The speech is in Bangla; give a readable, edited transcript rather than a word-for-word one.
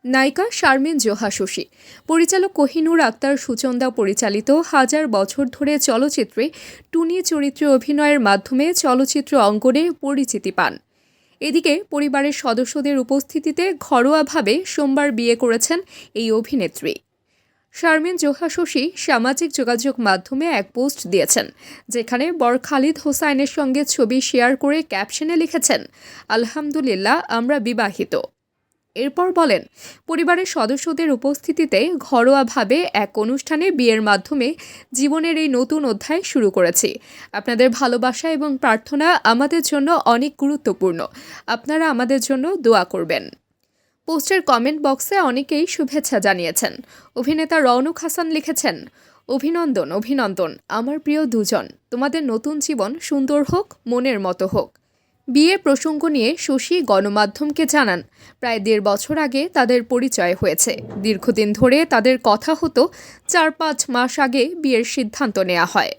নায়িকা শারমিন জোহা শশী, পরিচালক কোহিনুর আক্তার সুচন্দা পরিচালিত হাজার বছর ধরে চলচ্চিত্রে টুনি চরিত্রে অভিনয়ের মাধ্যমে চলচ্চিত্র অঙ্গনে পরিচিতি পান। এদিকে পরিবারের সদস্যদের উপস্থিতিতে ঘরোয়াভাবে সোমবার বিয়ে করেছেন এই অভিনেত্রী। শারমিন জোহা শশী সামাজিক যোগাযোগ মাধ্যমে এক পোস্ট দিয়েছেন, যেখানে বর খালিদ হোসাইনের সঙ্গে ছবি শেয়ার করে ক্যাপশনে লিখেছেন, আলহামদুলিল্লাহ আমরা বিবাহিত। এরপর বলেন, পরিবারের সদস্যদের উপস্থিতিতে ঘরোয়াভাবে এক অনুষ্ঠানে বিয়ের মাধ্যমে জীবনের এই নতুন অধ্যায় শুরু করেছি। আপনাদের ভালোবাসা এবং প্রার্থনা আমাদের জন্য অনেক গুরুত্বপূর্ণ। আপনারা আমাদের জন্য দোয়া করবেন। পোস্টের কমেন্ট বক্সে অনেকেই শুভেচ্ছা জানিয়েছেন। অভিনেতা রওনক হাসান লিখেছেন, অভিনন্দন অভিনন্দন আমার প্রিয় দুজন, তোমাদের নতুন জীবন সুন্দর হোক, মনের মতো হোক। বিয়ে প্রসঙ্গ নিয়ে শশী গণমাধ্যমকে জানান, প্রায় ১.৫ বছর আগে তাদের পরিচয় হয়েছে। দীর্ঘদিন ধরে তাদের কথা হতো, ৪-৫ মাস আগে বিয়ের সিদ্ধান্ত নেওয়া হয়।